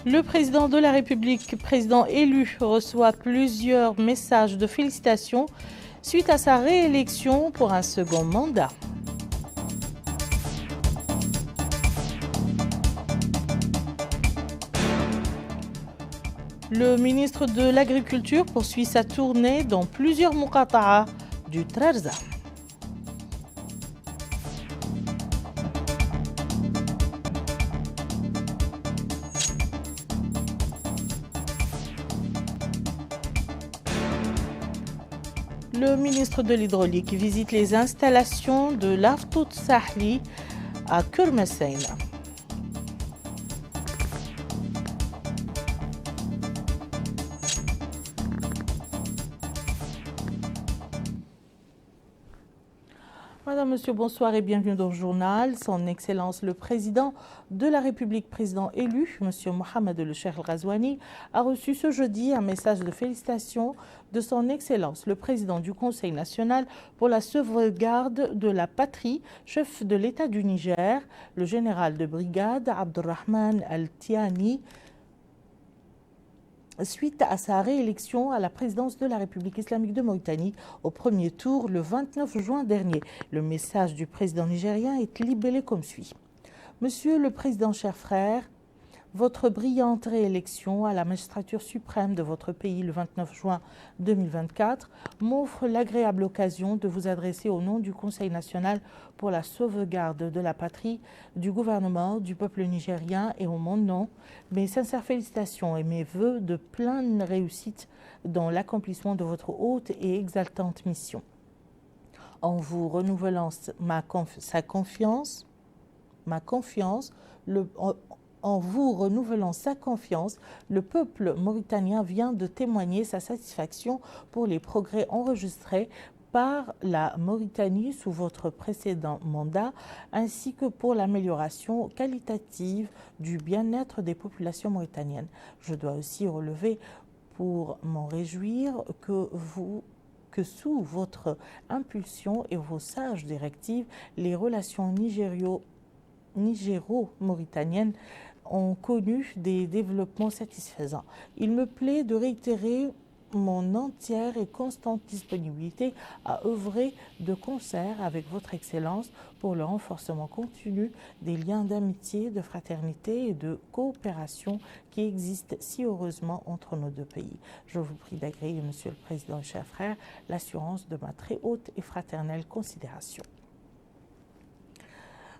Le président de la République, président élu, reçoit plusieurs messages de félicitations suite à sa réélection pour un second mandat. Le ministre de l'Agriculture poursuit sa tournée dans plusieurs muqata'a du Trarza. Le ministre de l'Hydraulique visite les installations de l'Artout Sahli à Kermessaïna. Madame, Monsieur, bonsoir et bienvenue dans le journal. Son Excellence le Président de la République, président élu, Monsieur Mohamed El Cheikh El Ghazouani, a reçu ce jeudi un message de félicitations de Son Excellence le Président du Conseil national pour la sauvegarde de la patrie, chef de l'État du Niger, le général de brigade Abdurrahman Al-Tiani, suite à sa réélection à la présidence de la République islamique de Mauritanie au premier tour le 29 juin dernier. Le message du président nigérien est libellé comme suit. Monsieur le Président, cher frère, votre brillante réélection à la magistrature suprême de votre pays le 29 juin 2024 m'offre l'agréable occasion de vous adresser au nom du Conseil national pour la sauvegarde de la patrie, du gouvernement, du peuple nigérien et au mon nom, mes sincères félicitations et mes vœux de pleine réussite dans l'accomplissement de votre haute et exaltante mission. En vous renouvelant en vous renouvelant sa confiance, le peuple mauritanien vient de témoigner sa satisfaction pour les progrès enregistrés par la Mauritanie sous votre précédent mandat, ainsi que pour l'amélioration qualitative du bien-être des populations mauritaniennes. Je dois aussi relever pour m'en réjouir que sous votre impulsion et vos sages directives, les relations nigéro-mauritaniennes ont connu des développements satisfaisants. Il me plaît de réitérer mon entière et constante disponibilité à œuvrer de concert avec votre Excellence pour le renforcement continu des liens d'amitié, de fraternité et de coopération qui existent si heureusement entre nos deux pays. Je vous prie d'agréer, Monsieur le Président et cher frère, l'assurance de ma très haute et fraternelle considération.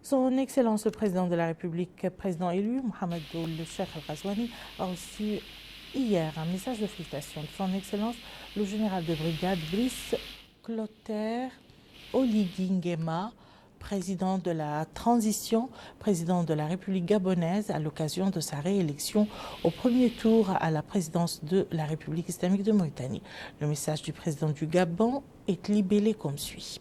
Son Excellence le Président de la République, président élu, Mohamed El Cheikh El Ghazouani, a reçu hier un message de félicitations de Son Excellence le général de brigade Brice Clotaire Oligui Nguema, président de la transition, président de la République gabonaise à l'occasion de sa réélection au premier tour à la présidence de la République islamique de Mauritanie. Le message du président du Gabon est libellé comme suit.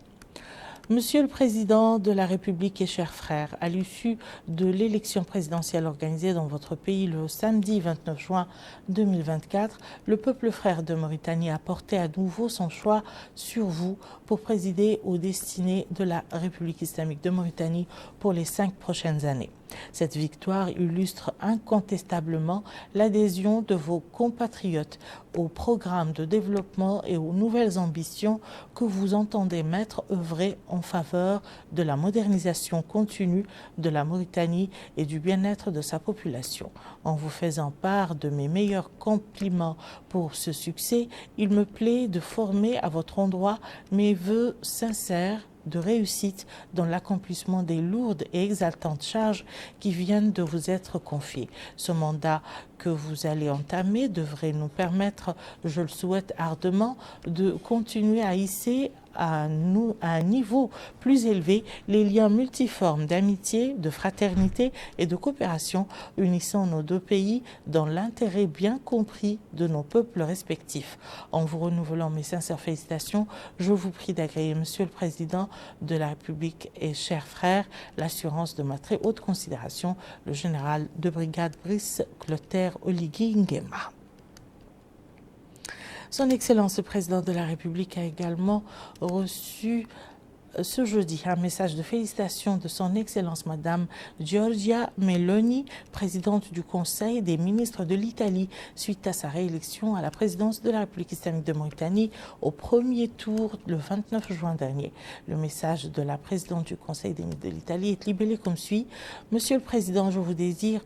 Monsieur le Président de la République et chers frères, à l'issue de l'élection présidentielle organisée dans votre pays le samedi 29 juin 2024, le peuple frère de Mauritanie a porté à nouveau son choix sur vous pour présider aux destinées de la République islamique de Mauritanie pour les 5 prochaines années. Cette victoire illustre incontestablement l'adhésion de vos compatriotes au programme de développement et aux nouvelles ambitions que vous entendez œuvrer en faveur de la modernisation continue de la Mauritanie et du bien-être de sa population. En vous faisant part de mes meilleurs compliments pour ce succès, il me plaît de former à votre endroit mes vœux sincères de réussite dans l'accomplissement des lourdes et exaltantes charges qui viennent de vous être confiées. Ce mandat que vous allez entamer devrait nous permettre, je le souhaite ardemment, de continuer à hisser à un niveau plus élevé les liens multiformes d'amitié, de fraternité et de coopération unissant nos deux pays dans l'intérêt bien compris de nos peuples respectifs. En vous renouvelant mes sincères félicitations, je vous prie d'agréer, Monsieur le Président de la République et chers frères, l'assurance de ma très haute considération, le général de brigade Brice Clotaire Oligui Nguema. Son Excellence le Président de la République a également reçu ce jeudi un message de félicitations de son Excellence Madame Giorgia Meloni, présidente du Conseil des ministres de l'Italie, suite à sa réélection à la présidence de la République islamique de Mauritanie au premier tour le 29 juin dernier. Le message de la présidente du Conseil des ministres de l'Italie est libellé comme suit. Monsieur le Président, je désire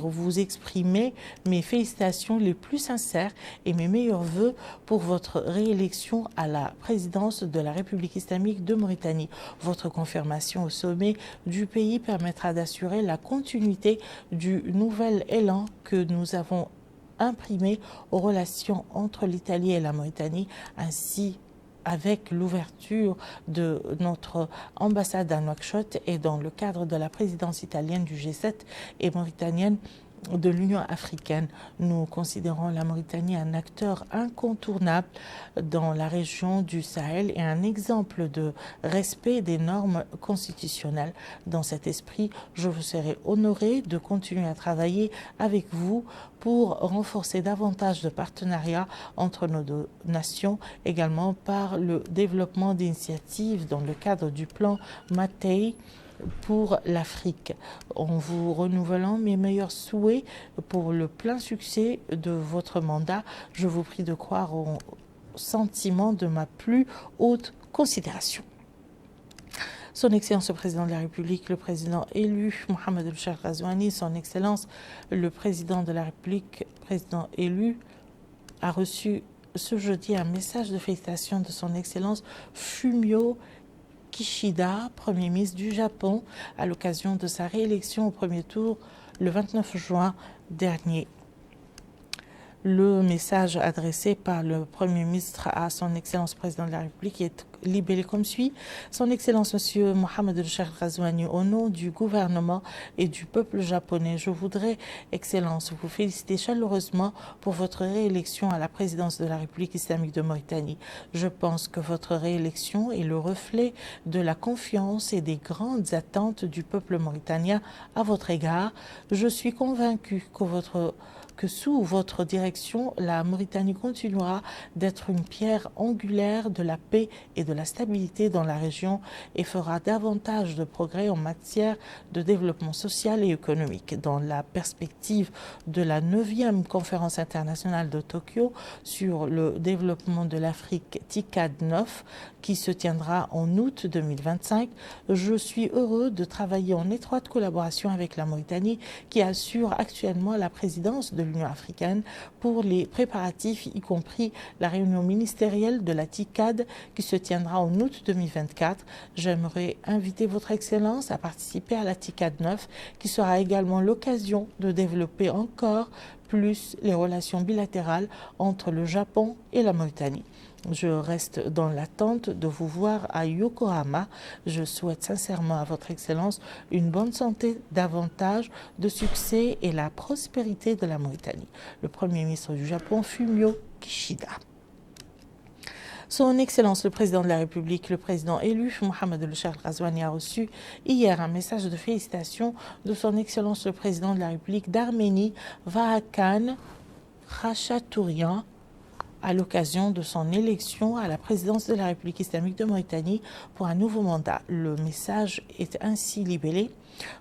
vous exprimer mes félicitations les plus sincères et mes meilleurs vœux pour votre réélection à la présidence de la République islamique de Mauritanie. Votre confirmation au sommet du pays permettra d'assurer la continuité du nouvel élan que nous avons imprimé aux relations entre l'Italie et la Mauritanie, ainsi avec l'ouverture de notre ambassade à Nouakchott et dans le cadre de la présidence italienne du G7 et mauritanienne de l'Union africaine. Nous considérons la Mauritanie un acteur incontournable dans la région du Sahel et un exemple de respect des normes constitutionnelles. Dans cet esprit, je vous serai honoré de continuer à travailler avec vous pour renforcer davantage de partenariats entre nos deux nations, également par le développement d'initiatives dans le cadre du plan Matei pour l'Afrique, en vous renouvelant mes meilleurs souhaits pour le plein succès de votre mandat. Je vous prie de croire au sentiment de ma plus haute considération. Son Excellence le Président de la République, le Président élu Mohamed El-Cheikh Ghazouani, Son Excellence le Président de la République, Président élu, a reçu ce jeudi un message de félicitations de Son Excellence Fumio Kishida, Premier ministre du Japon, à l'occasion de sa réélection au premier tour le 29 juin dernier. Le message adressé par le Premier ministre à Son Excellence Président de la République est libellé comme suit. Son Excellence Monsieur Mohamed El-Cheikh Ghazouani, au nom du gouvernement et du peuple japonais, je voudrais, Excellence, vous féliciter chaleureusement pour votre réélection à la présidence de la République islamique de Mauritanie. Je pense que votre réélection est le reflet de la confiance et des grandes attentes du peuple mauritanien à votre égard. Je suis convaincu que sous votre direction, la Mauritanie continuera d'être une pierre angulaire de la paix et de la stabilité dans la région et fera davantage de progrès en matière de développement social et économique. Dans la perspective de la 9e conférence internationale de Tokyo sur le développement de l'Afrique TICAD 9, qui se tiendra en août 2025, je suis heureux de travailler en étroite collaboration avec la Mauritanie, qui assure actuellement la présidence de l'Union africaine pour les préparatifs, y compris la réunion ministérielle de la TICAD qui se tiendra en août 2024. J'aimerais inviter Votre Excellence à participer à la TICAD 9, qui sera également l'occasion de développer encore plus les relations bilatérales entre le Japon et la Mauritanie. Je reste dans l'attente de vous voir à Yokohama. Je souhaite sincèrement à Votre Excellence une bonne santé, davantage de succès et la prospérité de la Mauritanie. Le Premier ministre du Japon, Fumio Kishida. Son Excellence le Président de la République, le Président élu, Mohamed El-Cheikh Ghazouani, a reçu hier un message de félicitations de Son Excellence le Président de la République d'Arménie, Vahakan Khachaturian, à l'occasion de son élection à la présidence de la République islamique de Mauritanie pour un nouveau mandat. Le message est ainsi libellé.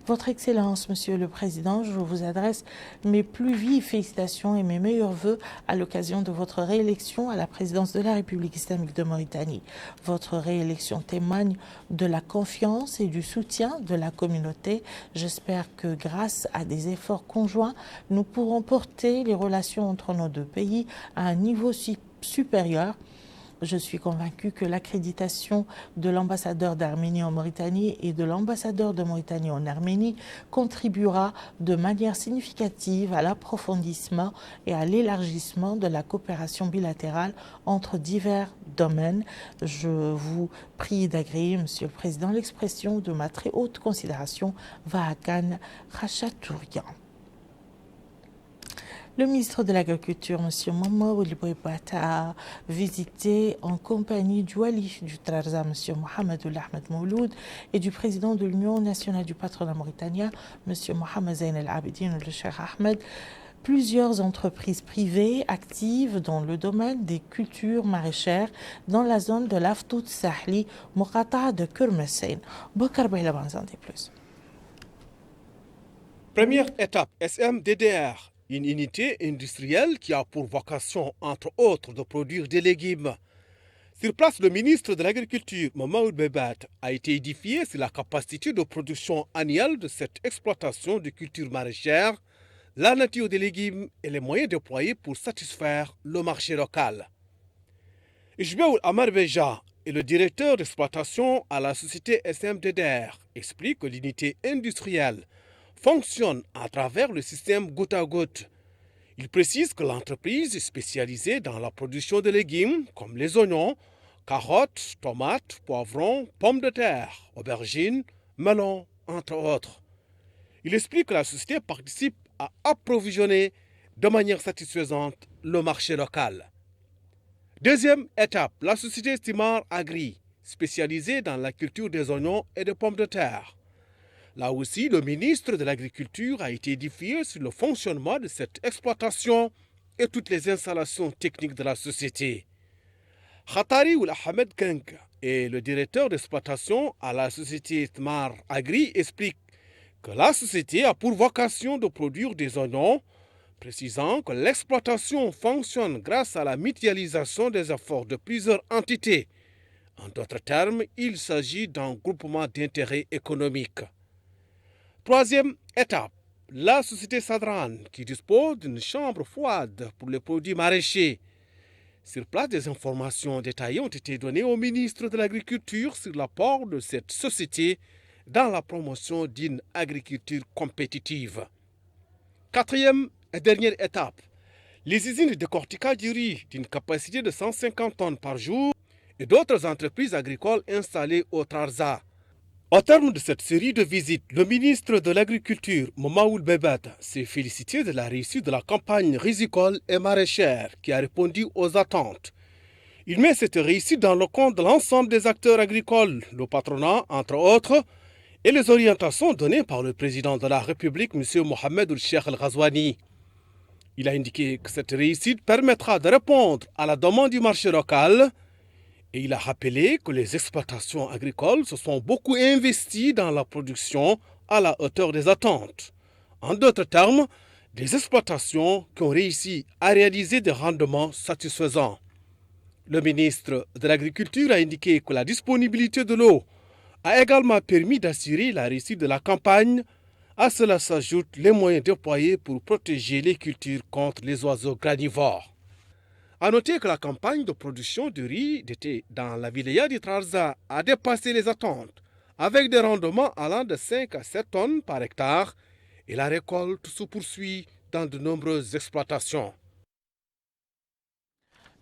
Votre Excellence, Monsieur le Président, je vous adresse mes plus vives félicitations et mes meilleurs vœux à l'occasion de votre réélection à la présidence de la République islamique de Mauritanie. Votre réélection témoigne de la confiance et du soutien de la communauté. J'espère que grâce à des efforts conjoints, nous pourrons porter les relations entre nos deux pays à un niveau supérieur. Je suis convaincu que l'accréditation de l'ambassadeur d'Arménie en Mauritanie et de l'ambassadeur de Mauritanie en Arménie contribuera de manière significative à l'approfondissement et à l'élargissement de la coopération bilatérale entre divers domaines. Je vous prie d'agréer, Monsieur le Président, l'expression de ma très haute considération, Vahakan Khachaturian. Le ministre de l'Agriculture, M. Mamadou Bouibata, a visité en compagnie du Wali du Trarza, M. Mohamed Ahmed Mouloud, et du président de l'Union nationale du patronat mauritanien, M. Mohamed Zain El Abidine El Cheikh Ahmed, plusieurs entreprises privées actives dans le domaine des cultures maraîchères dans la zone de l'Aftout Sahli, Muqata'a de Kermessin. Bokar Bailaban en dit plus. Première étape, SMDDR, une unité industrielle qui a pour vocation, entre autres, de produire des légumes. Sur place, le ministre de l'Agriculture, Mamadou Bebat, a été édifié sur la capacité de production annuelle de cette exploitation de cultures maraîchères, la nature des légumes et les moyens déployés pour satisfaire le marché local. Ijbeoul Amar Beja est le directeur d'exploitation à la société SMDDR, explique que l'unité industrielle fonctionne à travers le système goutte à goutte. Il précise que l'entreprise est spécialisée dans la production de légumes comme les oignons, carottes, tomates, poivrons, pommes de terre, aubergines, melons, entre autres. Il explique que la société participe à approvisionner de manière satisfaisante le marché local. Deuxième étape, la société Stimar Agri, spécialisée dans la culture des oignons et des pommes de terre. Là aussi, le ministre de l'Agriculture a été édifié sur le fonctionnement de cette exploitation et toutes les installations techniques de la société. Khatari Oul Ahmed Kenk et le directeur d'exploitation à la société Tmar Agri explique que la société a pour vocation de produire des oignons, précisant que l'exploitation fonctionne grâce à la mutualisation des efforts de plusieurs entités. En d'autres termes, il s'agit d'un groupement d'intérêts économiques. Troisième étape, la société Sadran, qui dispose d'une chambre froide pour les produits maraîchers. Sur place, des informations détaillées ont été données au ministre de l'Agriculture sur l'apport de cette société dans la promotion d'une agriculture compétitive. Quatrième et dernière étape, les usines de décortiquage du riz d'une capacité de 150 tonnes par jour et d'autres entreprises agricoles installées au Trarza. Au terme de cette série de visites, le ministre de l'Agriculture, Mamadou Bebat, s'est félicité de la réussite de la campagne risicole et maraîchère qui a répondu aux attentes. Il met cette réussite dans le compte de l'ensemble des acteurs agricoles, le patronat entre autres, et les orientations données par le président de la République, M. Mohamed Ould-Cheikh El-Ghazouani. Il a indiqué que cette réussite permettra de répondre à la demande du marché local et il a rappelé que les exploitations agricoles se sont beaucoup investies dans la production à la hauteur des attentes. En d'autres termes, des exploitations qui ont réussi à réaliser des rendements satisfaisants. Le ministre de l'Agriculture a indiqué que la disponibilité de l'eau a également permis d'assurer la réussite de la campagne. À cela s'ajoutent les moyens déployés pour protéger les cultures contre les oiseaux granivores. A noter que la campagne de production de riz d'été dans la wilaya de Trarza a dépassé les attentes, avec des rendements allant de 5 à 7 tonnes par hectare, et la récolte se poursuit dans de nombreuses exploitations.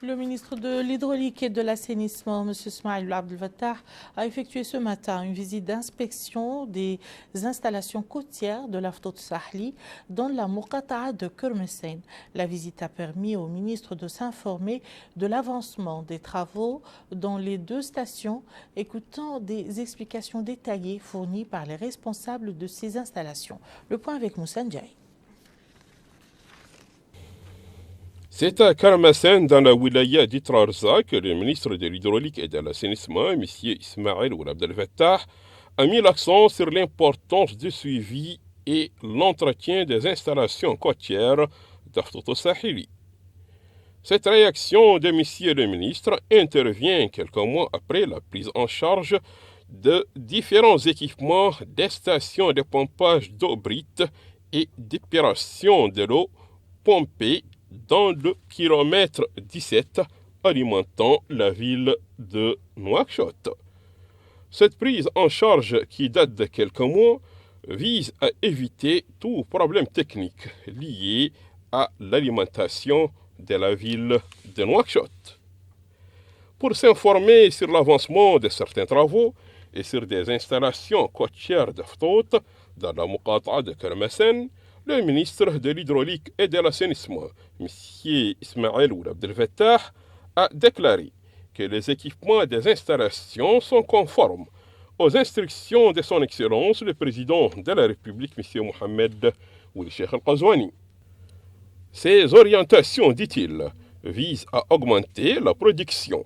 Le ministre de l'Hydraulique et de l'Assainissement, M. Smaïl Abdel Fattah, a effectué ce matin une visite d'inspection des installations côtières de l'Aftout Sahli dans la Muqata'a de Kermessin. La visite a permis au ministre de s'informer de l'avancement des travaux dans les deux stations, écoutant des explications détaillées fournies par les responsables de ces installations. Le point avec Moussa Ndiaye. C'est à Kermessin, dans la wilaya d'Itrarza, que le ministre de l'Hydraulique et de l'Assainissement, M. Ismaël Ould Abdel Fattah, a mis l'accent sur l'importance du suivi et l'entretien des installations côtières d'Aftout Sahili. Cette réaction de M. le ministre intervient quelques mois après la prise en charge de différents équipements des stations de pompage d'eau brite et d'épuration de l'eau pompée dans le kilomètre 17 alimentant la ville de Nouakchott. Cette prise en charge, qui date de quelques mois, vise à éviter tout problème technique lié à l'alimentation de la ville de Nouakchott. Pour s'informer sur l'avancement de certains travaux et sur des installations côtières d'Aftout dans la Muqata'a de Kermessin, le ministre de l'Hydraulique et de l'Assainissement, M. Ismaël Ould Abdel Fattah, a déclaré que les équipements des installations sont conformes aux instructions de son Excellence le Président de la République, M. Mohamed Ould-Cheikh El-Ghazouani. Ces orientations, dit-il, visent à augmenter la production.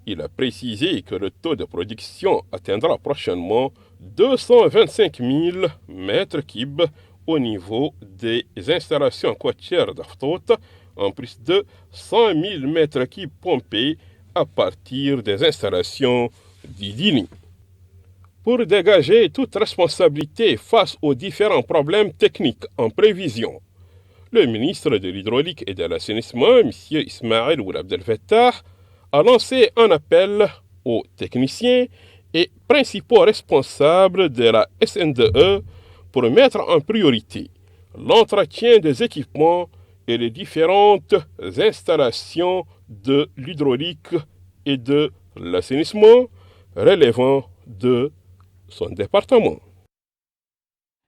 Il a précisé que le taux de production atteindra prochainement 225 000 mètres cubes au niveau des installations côtières d'Aftot, en plus de 100 000 mètres cubes pompés à partir des installations d'Idini. Pour dégager toute responsabilité face aux différents problèmes techniques en prévision, le ministre de l'Hydraulique et de l'Assainissement, M. Ismaël Abdel Fattah, a lancé un appel aux techniciens et principaux responsables de la SNDE pour mettre en priorité l'entretien des équipements et les différentes installations de l'hydraulique et de l'assainissement relevant de son département.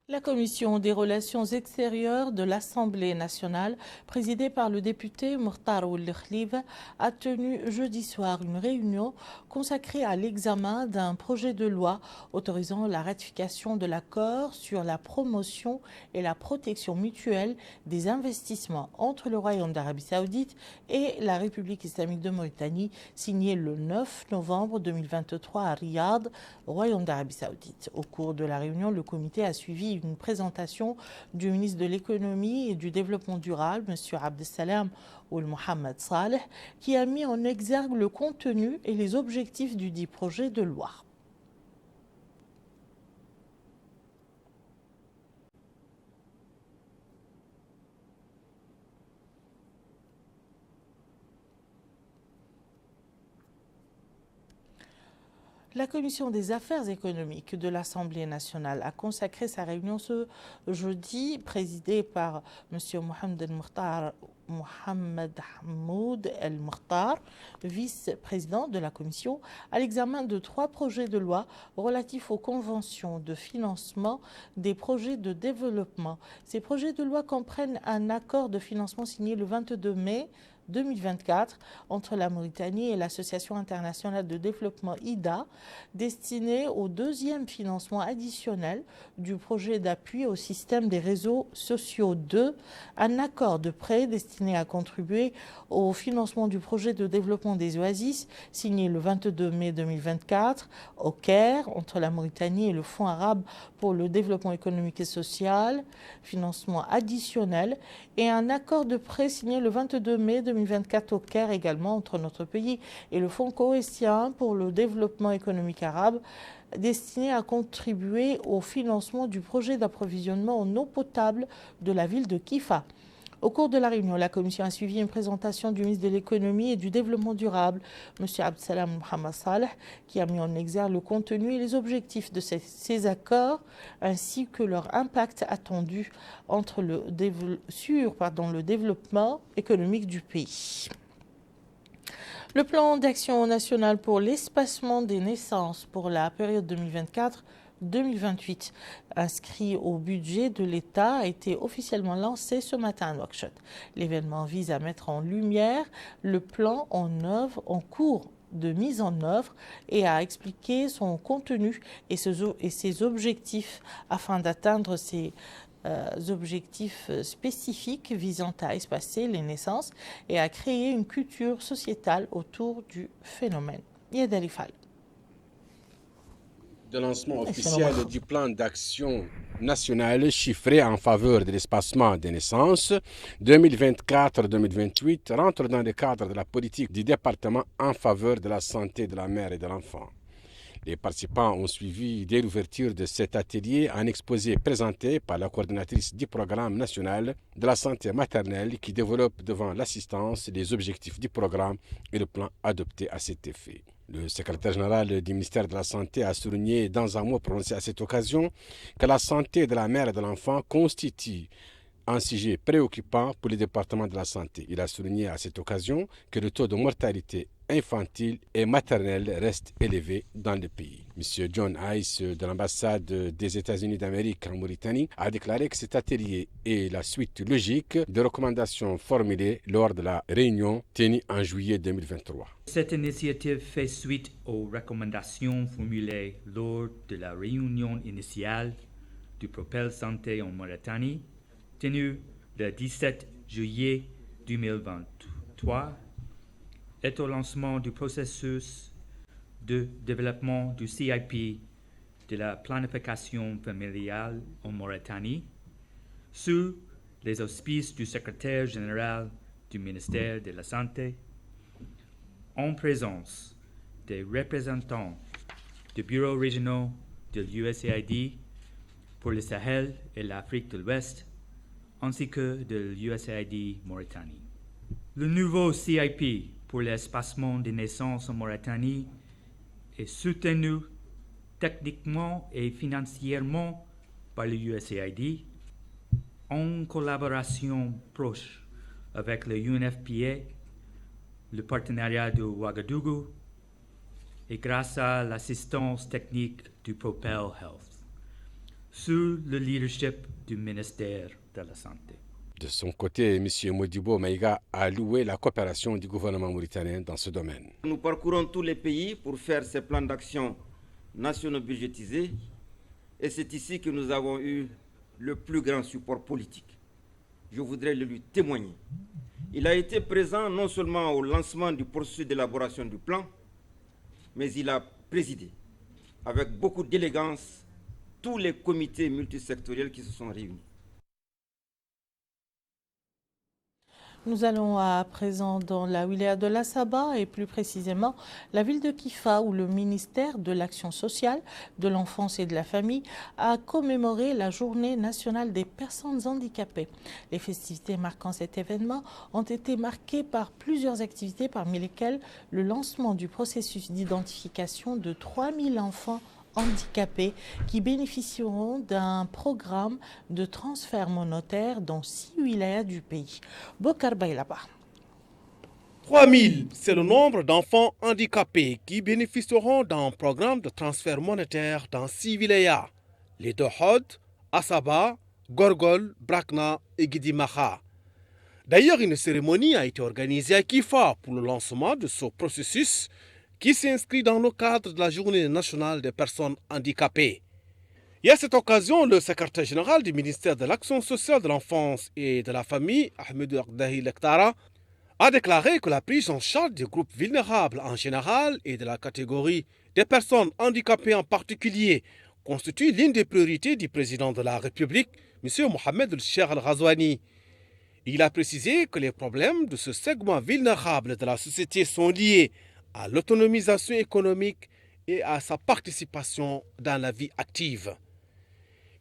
La commission des relations extérieures de l'Assemblée nationale, présidée par le député Mukhtar Ould Khlive, a tenu jeudi soir une réunion consacrée à l'examen d'un projet de loi autorisant la ratification de l'accord sur la promotion et la protection mutuelle des investissements entre le Royaume d'Arabie Saoudite et la République islamique de Mauritanie, signé le 9 novembre 2023 à Riyad, Royaume d'Arabie Saoudite. Au cours de la réunion, le comité a suivi une présentation du ministre de l'économie et du développement durable, M. Abdessalam Ould Mohamed Saleh, qui a mis en exergue le contenu et les objectifs du dit projet de loi. La Commission des affaires économiques de l'Assemblée nationale a consacré sa réunion ce jeudi, présidée par M. Mohamed Hamoud El Mukhtar, vice-président de la Commission, à l'examen de 3 projets de loi relatifs aux conventions de financement des projets de développement. Ces projets de loi comprennent un accord de financement signé le 22 mai 2024 entre la Mauritanie et l'Association internationale de développement IDA, destiné au 2e financement additionnel du projet d'appui au système des réseaux sociaux 2, un accord de prêt destiné à contribuer au financement du projet de développement des oasis, signé le 22 mai 2024 au Caire, entre la Mauritanie et le Fonds arabe pour le développement économique et social, financement additionnel, et un accord de prêt signé le 22 mai 2024 au Caire également entre notre pays et le Fonds koweïtien pour le développement économique arabe, destiné à contribuer au financement du projet d'approvisionnement en eau potable de la ville de Kifa. Au cours de la réunion, la Commission a suivi une présentation du ministre de l'économie et du développement durable, M. Abdessalam Mohamed Saleh, qui a mis en exergue le contenu et les objectifs de ces accords, ainsi que leur impact attendu sur le développement économique du pays. Le plan d'action national pour l'espacement des naissances pour la période 2024-2028, inscrit au budget de l'État, a été officiellement lancé ce matin à Nouakchott. L'événement vise à mettre en lumière le plan en cours de mise en œuvre et à expliquer son contenu et ses objectifs afin d'atteindre ces objectifs spécifiques visant à espacer les naissances et à créer une culture sociétale autour du phénomène. Yed Alifal. De lancement officiel du plan d'action national chiffré en faveur de l'espacement des naissances 2024-2028 rentre dans le cadre de la politique du département en faveur de la santé de la mère et de l'enfant. Les participants ont suivi dès l'ouverture de cet atelier un exposé présenté par la coordinatrice du programme national de la santé maternelle qui développe devant l'assistance les objectifs du programme et le plan adopté à cet effet. Le secrétaire général du ministère de la Santé a souligné dans un mot prononcé à cette occasion que la santé de la mère et de l'enfant constitue un sujet préoccupant pour le département de la santé. Il a souligné à cette occasion que le taux de mortalité infantile et maternelle reste élevé dans le pays. M. John Hayes de l'ambassade des États-Unis d'Amérique en Mauritanie a déclaré que cet atelier est la suite logique des recommandations formulées lors de la réunion tenue en juillet 2023. Cette initiative fait suite aux recommandations formulées lors de la réunion initiale du Propel Santé en Mauritanie, tenue le 17 juillet 2023 est au lancement du processus de développement du CIP de la planification familiale en Mauritanie sous les auspices du secrétaire général du ministère de la Santé, en présence des représentants du bureau régional de l'USAID pour le Sahel et l'Afrique de l'Ouest, ainsi que de l'USAID Mauritanie. Le nouveau CIP pour l'espacement des naissances en Mauritanie est soutenu techniquement et financièrement par le USAID en collaboration proche avec le UNFPA, le partenariat de Ouagadougou et grâce à l'assistance technique du Propel Health, sous le leadership du ministère de la Santé. De son côté, M. Modibo Maïga a loué la coopération du gouvernement mauritanien dans ce domaine. Nous parcourons tous les pays pour faire ces plans d'action nationaux budgétisés et c'est ici que nous avons eu le plus grand support politique. Je voudrais le lui témoigner. Il a été présent non seulement au lancement du processus d'élaboration du plan, mais il a présidé avec beaucoup d'élégance tous les comités multisectoriels qui se sont réunis. Nous allons à présent dans la wilaya de la Saba et plus précisément la ville de Kifa où le ministère de l'Action sociale, de l'enfance et de la famille a commémoré la journée nationale des personnes handicapées. Les festivités marquant cet événement ont été marquées par plusieurs activités parmi lesquelles le lancement du processus d'identification de 3000 enfants handicapés qui bénéficieront d'un programme de transfert monétaire dans 6 wilayas du pays. Bokar Baylaba. 3000, c'est le nombre d'enfants handicapés qui bénéficieront d'un programme de transfert monétaire dans 6 wilayas, les Dohod, Asaba, Gorgol, Brakna et Gidimaha. D'ailleurs, une cérémonie a été organisée à Kifa pour le lancement de ce processus qui s'inscrit dans le cadre de la Journée nationale des personnes handicapées. Et à cette occasion, le secrétaire général du ministère de l'Action sociale de l'enfance et de la famille, Ahmed Agdahi Lektara, a déclaré que la prise en charge des groupes vulnérables en général et de la catégorie des personnes handicapées en particulier constitue l'une des priorités du président de la République, M. Mohamed El-Cheikh Al-Ghazouani. Il a précisé que les problèmes de ce segment vulnérable de la société sont liés à l'autonomisation économique et à sa participation dans la vie active.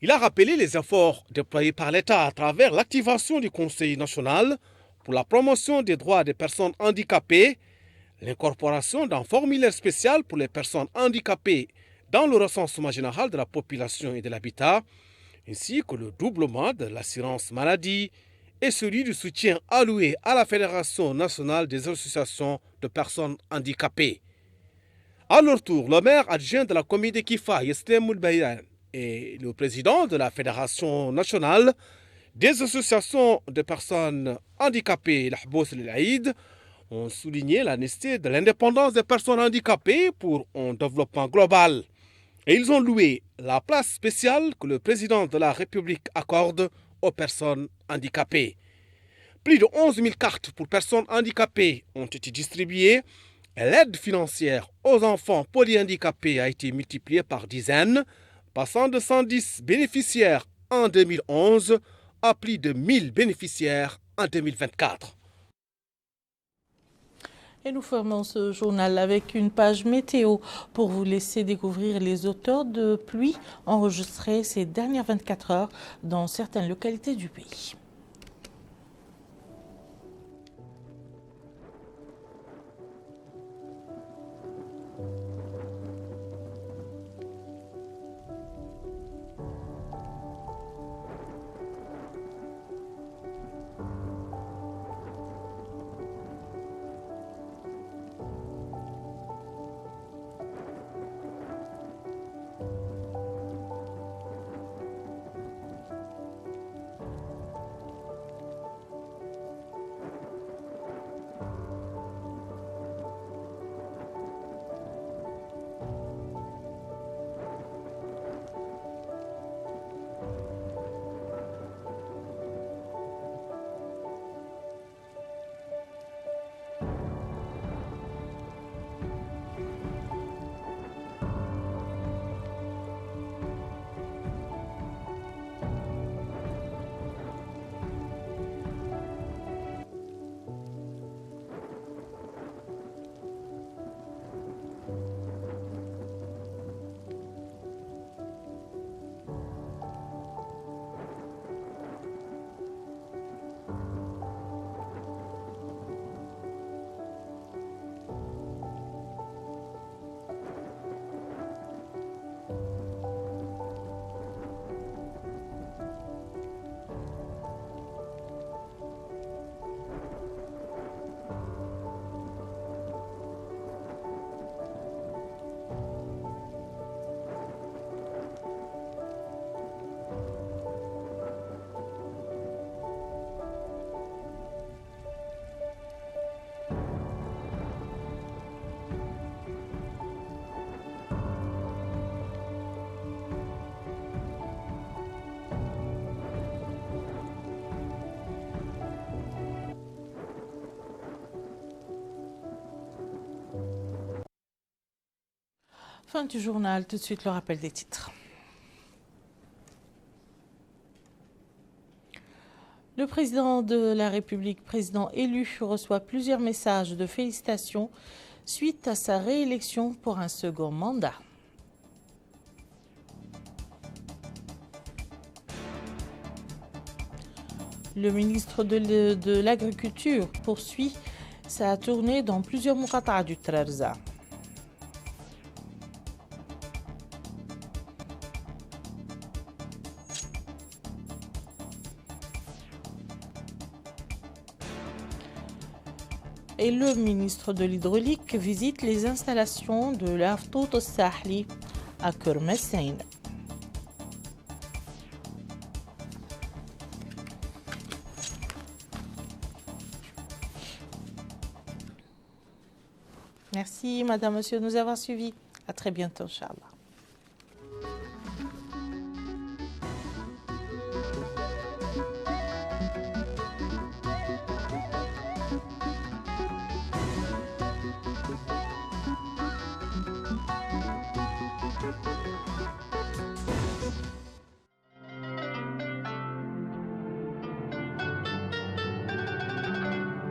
Il a rappelé les efforts déployés par l'État à travers l'activation du Conseil national pour la promotion des droits des personnes handicapées, l'incorporation d'un formulaire spécial pour les personnes handicapées dans le recensement général de la population et de l'habitat, ainsi que le doublement de l'assurance maladie et celui du soutien alloué à la Fédération nationale des associations de personnes handicapées. À leur tour, le maire adjoint de la commune de Kifa, Yeslem Moulbayan, et le président de la Fédération nationale des associations de personnes handicapées, l'Ahbous El-Aïd, ont souligné la nécessité de l'indépendance des personnes handicapées pour un développement global. Et ils ont loué la place spéciale que le président de la République accorde aux personnes handicapées. Plus de 11 000 cartes pour personnes handicapées ont été distribuées et l'aide financière aux enfants polyhandicapés a été multipliée par dizaines, passant de 110 bénéficiaires en 2011 à plus de 1000 bénéficiaires en 2024. Et nous fermons ce journal avec une page météo pour vous laisser découvrir les hauteurs de pluie enregistrées ces dernières 24 heures dans certaines localités du pays. Fin du journal, tout de suite le rappel des titres. Le président de la République, président élu, reçoit plusieurs messages de félicitations suite à sa réélection pour un second mandat. Le ministre de l'Agriculture poursuit sa tournée dans plusieurs muqata'a du Trarza. Et le ministre de l'Hydraulique visite les installations de l'Artout al-Sahli à Kermessin. Merci, madame, monsieur, de nous avoir suivis. À très bientôt, Inch'Allah.